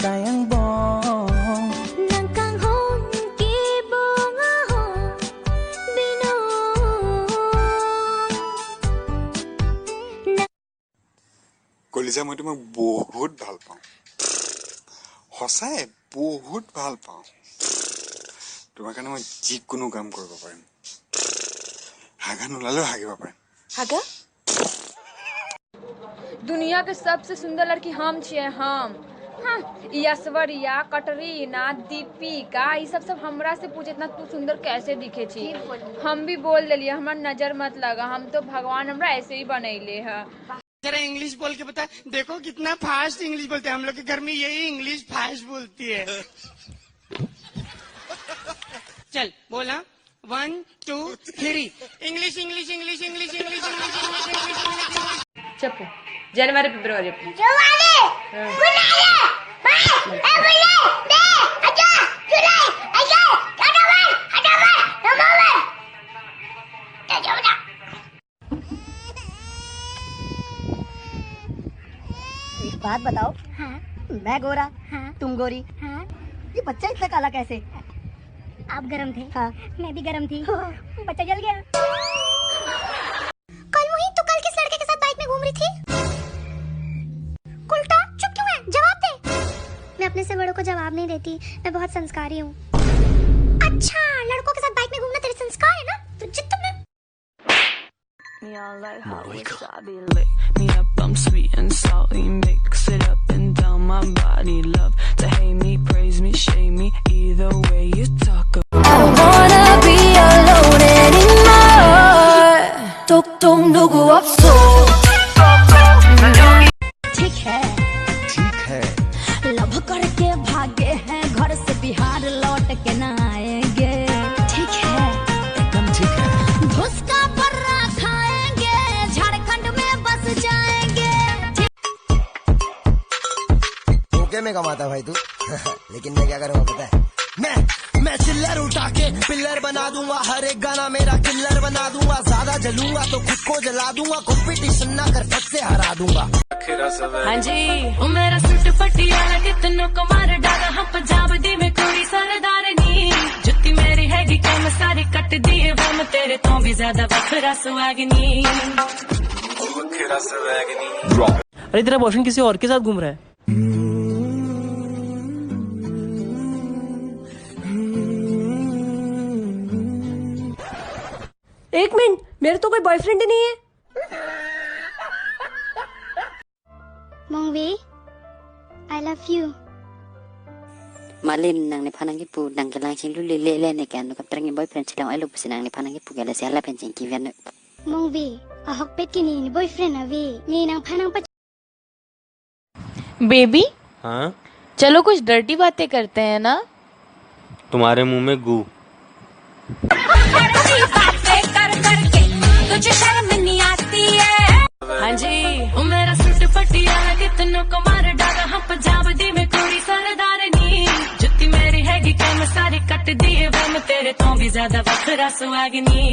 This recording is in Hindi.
kayang bong ng kanghong kibong ahong binong কলিজা মই তোমাক বহুত ভাল পাওঁ সঁচাই বহুত ভাল পাওঁ তোমাৰ কাৰণে মই যিকোনো কাম কৰিব পাৰিম হাগা নোলালেও হাগিব পাৰিম हागा दुनिया के सबसे सुंदर लड़की हम छिए हम हाँ ऐश्वर्या कटरीना दीपिका ये सब हमरा से पूछे इतना तू सुंदर कैसे दिखे छी हम भी बोल दिलिए हमार नजर मत लगा हम तो भगवान हमरा ऐसे ही बनैले है जरा इंग्लिश बोल के बता देखो कितना फास्ट इंग्लिश बोलते हैं हम लोग के घर में यही इंग्लिश फास्ट बोलती है चल बोला 1 2 3 English English English English English చెప్పు జనవరి ఫిబ్రవరి एक बात बताओ हाँ मैं गोरा हाँ तुम गोरी हाँ ये बच्चा इतना काला कैसे आप गरम थे हाँ मैं भी गरम थी बच्चा जल गया कल वही तो कल किस लड़के के साथ बाइक में घूम रही थी उल्टा चुप क्यों है जवाब दे मैं अपने से बड़ों को जवाब नहीं देती मैं बहुत संस्कारी हूँ अच्छा लड़कों के साथ बाइक में घूमना तेरे संस्कार है ना तो जिद तुमने Me up, I'm sweet and salty. Mix it up and down my body. Love to hate me, praise me, shame me. Either way you talk. I wanna be alone anymore. 똑똑 누구 없어. ठीक है लव करके भागे हैं घर से बिहार लौट के न आएंगे ठीक है एकदम ठीक है धुसका पर्रा खाएंगे झारखंड में बस जाएंगे ओके में कमाता भाई तू लेकिन मैं क्या करूँगा पता है मैं चिल्लर उठा के पिल्लर बना दूंगा हर एक गाना मेरा किल्लर बना दूंगा ज्यादा जलूंगा तो खुद को जला दूंगा कंपटीशन ना कर फट से हरा दूंगा हाँ जी ओ मेरा सूट पटियाला कितनों को मार डाला हम पंजाब दी में कुड़ी सरदारनी जुत्ती मेरी हैगी कम सारी कट दिए बम तेरे तो भी ज्यादा बखरा सुहागनी अरे तेरा बॉयफ्रेंड किसी और के साथ घूम रहा है एक मिनट मेरे तो कोई बॉयफ्रेंड ही नहीं है Mongvi I love you Malin nang ni panang ipu nang kelang sing lu le ne kan ka trang boyfriend silang ai lu sinang ni panang ipu gala siala pencing kiven Mongvi ahok pet kini ni boyfriend avi ni nang phanang pa baby हाँ चलो कुछ डर्टी बातें करते हैं ना तुम्हारे मुंह में गू तुझे शर्म नहीं आती है हाँ जी ओ मेरा सूट पटियाला कितनों को मार डाला हम पंजाब दी में कुड़ी सरदारनी जुत्ती मेरी हैगी कम सारी कट दिए बम तेरे तो भी ज्यादा बखरा सुहागनी